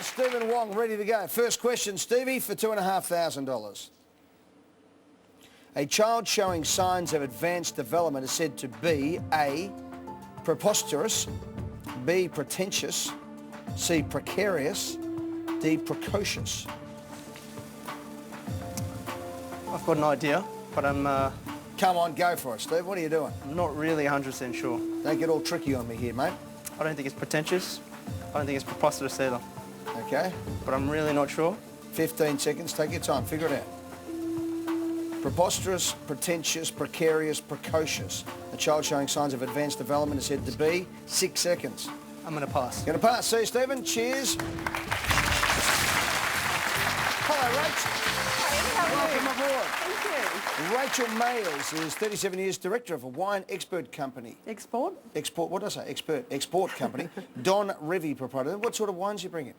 Stephen Wong, ready to go. First question, Stevie, for $2,500. A child showing signs of advanced development is said to be A, preposterous, B, pretentious, C, precarious, D, precocious. I've got an idea, but I'm Come on, go for it, Steve. What are you doing? not really 100% sure. Don't get all tricky on me here, mate. I don't think it's pretentious. I don't think it's preposterous either. Okay? But I'm really not sure. 15 seconds. Take your time. Figure it out. Preposterous, pretentious, precarious, precocious. A child showing signs of advanced development is said to be 6 seconds. I'm going to pass. Going to pass. See you, Stephen. Cheers. Hello, Rach. Welcome aboard. Thank you. Rachel Mayers is 37 years director of a wine expert company. Export? Export, what did I say? Export company. Don Revy proprietor. What sort of wines do you bring in?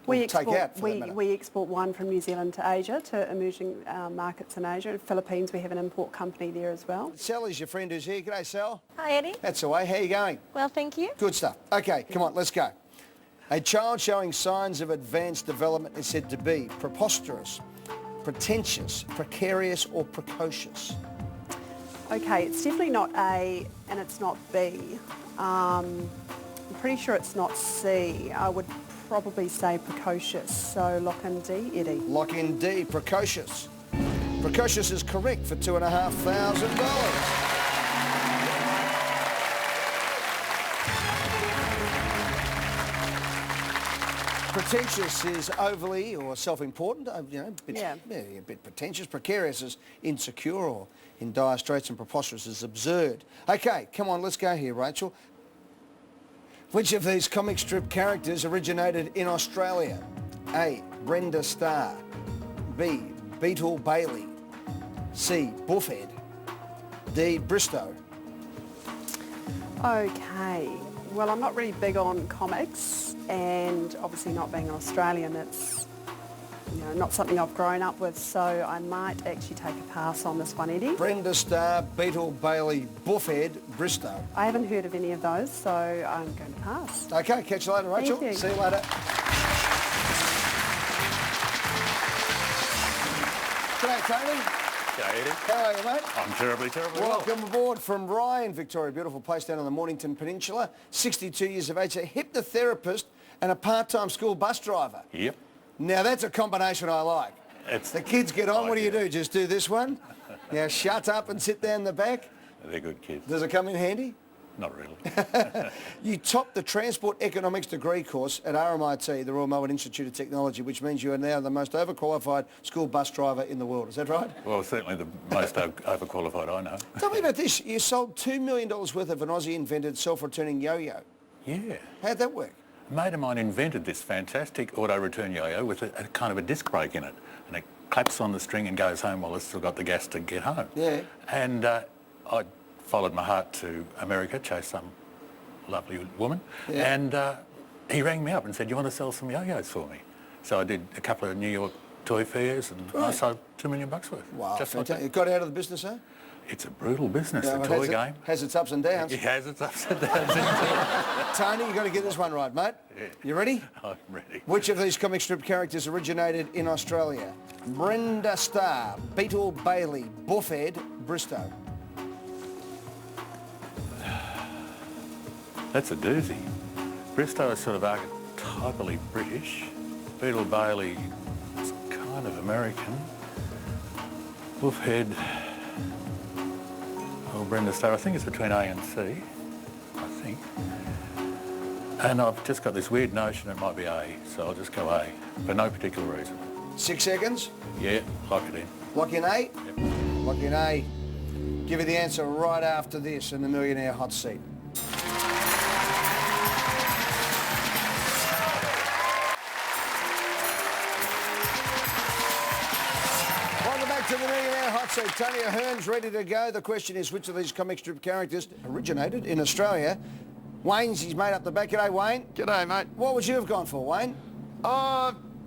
We Or take export, out, for that matter? we export wine from New Zealand to Asia, to emerging markets in Asia. In the Philippines, we have an import company there as well. Sal is your friend who's here. G'day, Sal. Hi, Eddie. That's the way. How you going? Well, thank you. Good stuff. Okay, come on, let's go. A child showing signs of advanced development is said to be preposterous, pretentious, precarious or precocious. Okay, it's definitely not A and it's not B. I'm pretty sure it's not C. I would probably say precocious, so lock in D, Eddie. Lock in D, precocious. Precocious is correct for $2,500. Pretentious is overly or self-important, a bit pretentious. Precarious is insecure or in dire straits, and preposterous is absurd. Okay, come on, let's go here, Rachel. Which of these comic strip characters originated in Australia? A, Brenda Starr. B, Beetle Bailey. C, Buffhead. D, Bristow. Okay, well, I'm not really big on comics, and obviously not being an Australian, it's not something I've grown up with, so I might actually take a pass on this one, Eddie. Brenda Starr, Beetle Bailey, Buffhead, Bristow. I haven't heard of any of those, so I'm going to pass. Okay, catch you later, Rachel. Thank you. See you later. G'day, Tony. G'day, Eddie. How are you, mate? I'm terribly well. Welcome aboard from Ryan, Victoria. Beautiful place down on the Mornington Peninsula. 62 years of age, a hypnotherapist and a part-time school bus driver. Yep. Now, that's a combination I like. It's The kids get on. What do you ideal. do? Just do this one? Now, shut up and sit down the back. They're good kids. Does it come in handy? Not really. You topped the Transport Economics degree course at RMIT, the Royal Melbourne Institute of Technology, which means you are now the most overqualified school bus driver in the world. Is that right? Well, certainly the most overqualified I know. Tell me about this. You sold $2 million worth of an Aussie-invented self-returning yo-yo. Yeah. How'd that work? A mate of mine invented this fantastic auto-return yo-yo with a kind of a disc brake in it. And it claps on the string and goes home while it's still got the gas to get home. Yeah. And I followed my heart to America, chased some lovely woman. Yeah. And he rang me up and said, you want to sell some yo-yos for me? So I did a couple of New York toy fairs and I Right. sold $2 million worth. Wow, Just like fantastic. that. You got out of the business, huh? It's a brutal business, Yeah, the well, toy has game. Has its ups and downs. It has its ups and downs. Tony, you got to get this one right, mate. Yeah. You ready? I'm ready. Which of these comic strip characters originated in Australia? Brenda Starr, Beetle Bailey, Buffhead, Bristow. That's a doozy. Bristow is sort of archetypally British. Beetle Bailey is kind of American. Buffhead, or Brenda Starr, I think it's between A and C, I think. And I've just got this weird notion it might be A, so I'll just go A, for no particular reason. 6 seconds. Yeah, lock it in. Lock in A. Yep. Lock in A. Give you the answer right after this in the Millionaire Hot Seat. Welcome back to the Millionaire Hot Seat. Tony Ahern's ready to go. The question is, which of these comic strip characters originated in Australia? Wayne's, he's made up the back. G'day, Wayne. G'day, mate. What would you have gone for, Wayne?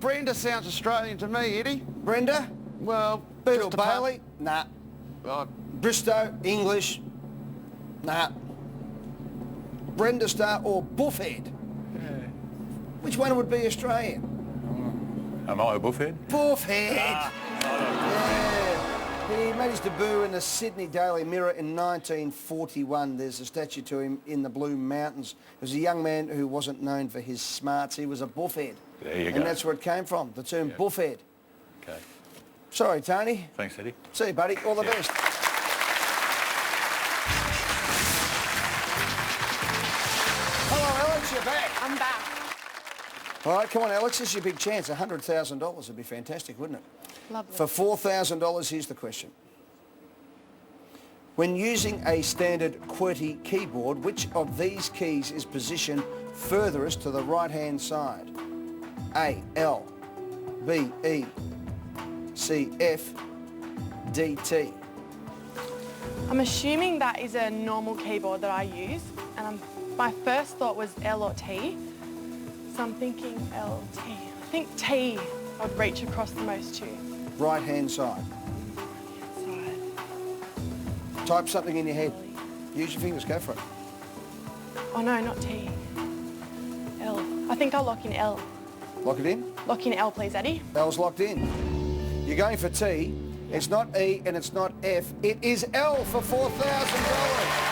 Brenda sounds Australian to me, Eddie. Brenda? Well, Beetle just apart- Bailey? Nah. Uh, Bristow? English? Nah. Brenda Starr or Buffhead? Which one would be Australian? Am I a buffhead? Buffhead! Yeah. He made his debut in the Sydney Daily Mirror in 1941. There's a statue to him in the Blue Mountains. He was a young man who wasn't known for his smarts. He was a buffhead. There you go. And that's where it came from, the term buffhead. Okay. Sorry, Tony. Thanks, Eddie. See you, buddy. All the best. Hello, Alex. You're back. I'm back. All right, come on, Alex. This is your big chance. $100,000 would be fantastic, wouldn't it? Lovely. For $4,000, here's the question. When using a standard QWERTY keyboard, which of these keys is positioned furthest to the right-hand side? A, L, B, E, C, F, D, T. I'm assuming that is a normal keyboard that I use, and my first thought was L or T, so I'm thinking L, T. I think T I would reach across the most to. Right-hand side. Type something in your head. Use your fingers, go for it. Oh no, not T. L. I think I'll lock in L. Lock it in. Lock in L, please, Eddie. L's locked in. You're going for T. It's not E and it's not F. It is L for $4,000.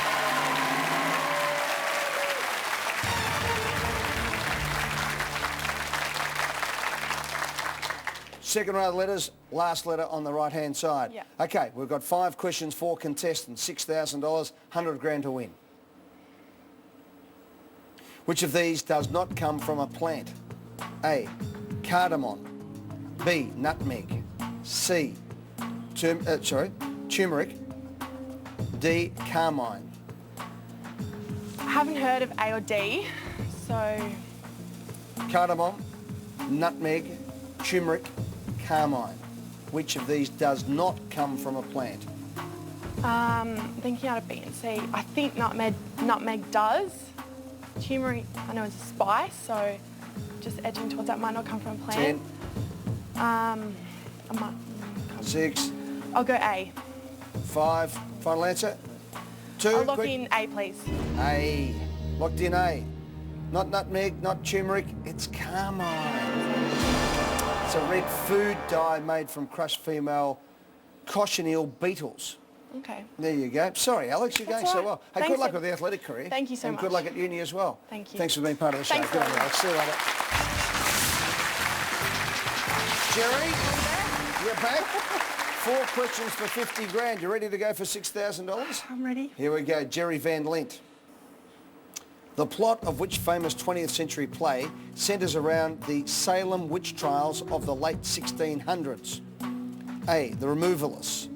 Second row of letters, last letter on the right-hand side. Yeah. Okay, we've got 5 questions, 4 contestants, $6,000, 100 grand to win. Which of these does not come from a plant? A, cardamom. B, nutmeg. C, turmeric. D, carmine. I haven't heard of A or D, so Cardamom, nutmeg, turmeric, carmine. Which of these does not come from a plant? thinking out of B and C. I think nutmeg does. Turmeric, I know, is a spice, so just edging towards that might not come from a plant. 10, I might, 6, I'll go A. 5, final answer? 2, I'll lock quick. in A, please. A. Locked in A. Not nutmeg, not turmeric, it's carmine. It's a red food dye made from crushed female cochineal beetles. Okay. There you go. Sorry, Alex, you're going That's so all right. well. Hey, Thanks, good luck Ed. with the athletic career. Thank you so and much. good luck at uni as well. Thank you. Thanks for being part of the show. Thanks, Good on you, Ed. Alex. See you later. Jerry, you're back. 4 questions for 50 grand. You ready to go for $6,000? I'm ready. Here we go. Jerry Van Lint. The plot of which famous 20th century play centres around the Salem witch trials of the late 1600s? A, The Removalists.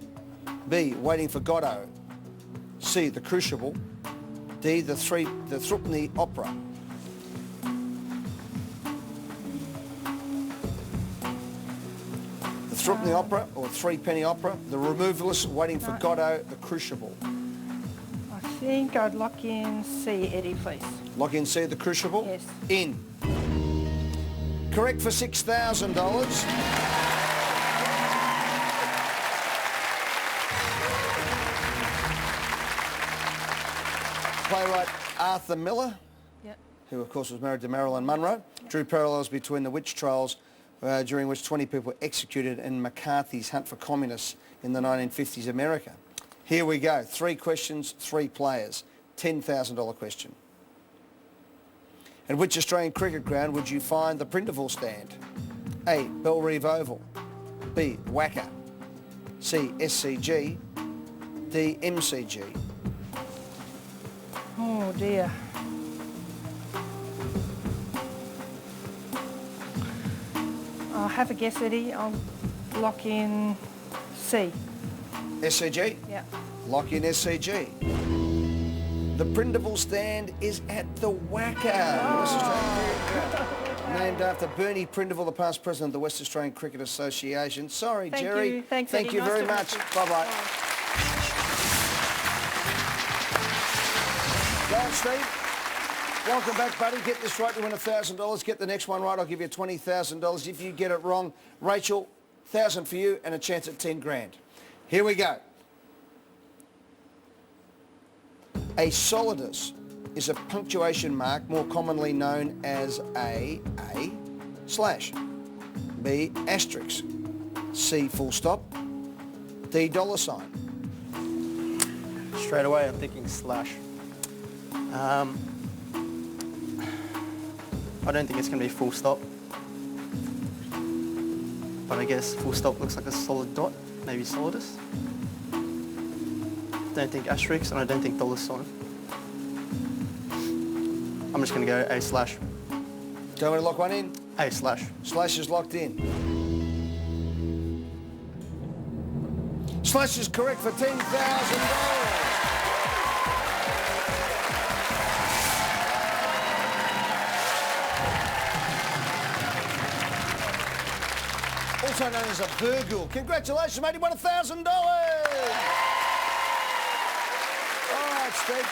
B, Waiting for Godot. C, The Crucible. D, the Threepenny Opera. The Threepenny Opera or Threepenny Opera, The Removalists, Waiting for Godot, The Crucible. I think I'd lock in C, Eddie, please. Lock in C, The Crucible? Yes. In. Correct for $6,000. Playwright Arthur Miller, Yep. who of course was married to Marilyn Monroe, drew parallels between the witch trials during which 20 people were executed and McCarthy's hunt for communists in the 1950s America. Here we go. 3 questions, 3 players. $10,000 question. At which Australian cricket ground would you find the Prindiville stand? A, Bellerive Oval. B, Wacker. C, SCG. D, MCG. Oh dear. I'll have a guess, Eddie. I'll lock in C. SCG? Yeah. Lock in SCG. The Prindiville stand is at the Wacker. West Australian Cricket Ground. Named after Bernie Prindiville, the past president of the West Australian Cricket Association. Sorry, Thank Jerry. you. Thanks, Thank Eddie. you Nice very to meet much. you. Bye-bye. Go on, Steve. Welcome back, buddy. Get this right, you win $1,000. Get the next one right, I'll give you $20,000. If you get it wrong, Rachel, 1,000 for you and a chance at 10 grand. Here we go. A solidus is a punctuation mark more commonly known as A slash, B asterisk, C full stop, D dollar sign? Straight away, I'm thinking slash. I don't think it's going to be full stop. But I guess full stop looks like a solid dot, maybe solidus. Don't think asterisk, and I don't think dollar sign. I'm just going to go A slash. Do you want to lock one in? A slash. Slash is locked in. Slash is correct for $10,000. Also known as a burgle. Congratulations, mate, you won $1,000. All right, Steve.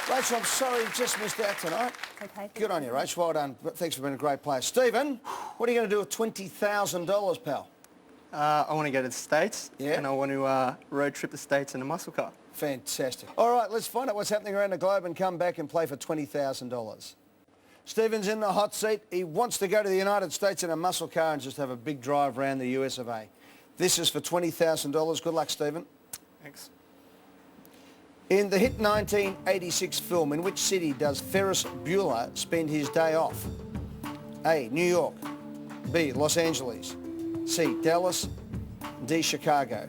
Rachel, I'm sorry you just missed out tonight. Okay. Good on you, Rach. Well done. Thanks for being a great player. Stephen, what are you going to do with $20,000, pal? I want to go to the States, Yeah. and I want to road trip the States in a muscle car. Fantastic. All right, let's find out what's happening around the globe and come back and play for $20,000. Stephen's in the hot seat. He wants to go to the United States in a muscle car and just have a big drive around the US of A. This is for $20,000. Good luck, Stephen. Thanks. In the hit 1986 film, in which city does Ferris Bueller spend his day off? A, New York, B, Los Angeles, C, Dallas, D, Chicago.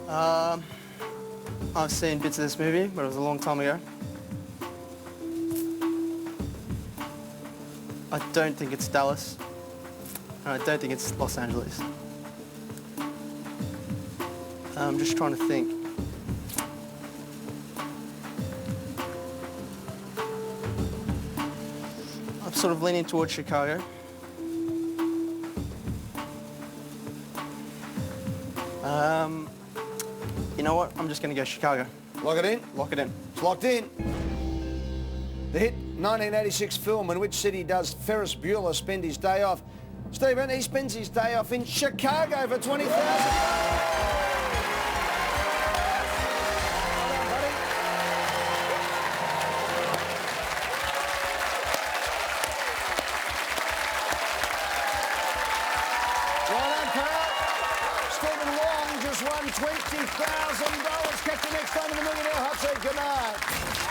I've seen bits of this movie, but it was a long time ago. I don't think it's Dallas, and I don't think it's Los Angeles. I'm just trying to think. I'm sort of leaning towards Chicago. You know what? I'm just going to go Chicago. Lock it in? Lock it in. It's locked in. The hit 1986 film, in which city does Ferris Bueller spend his day off? Stephen, he spends his day off in Chicago for $20,000. Stephen Long just won $20,000. Catch you next time in the Millionaire Hot Seat. Good night.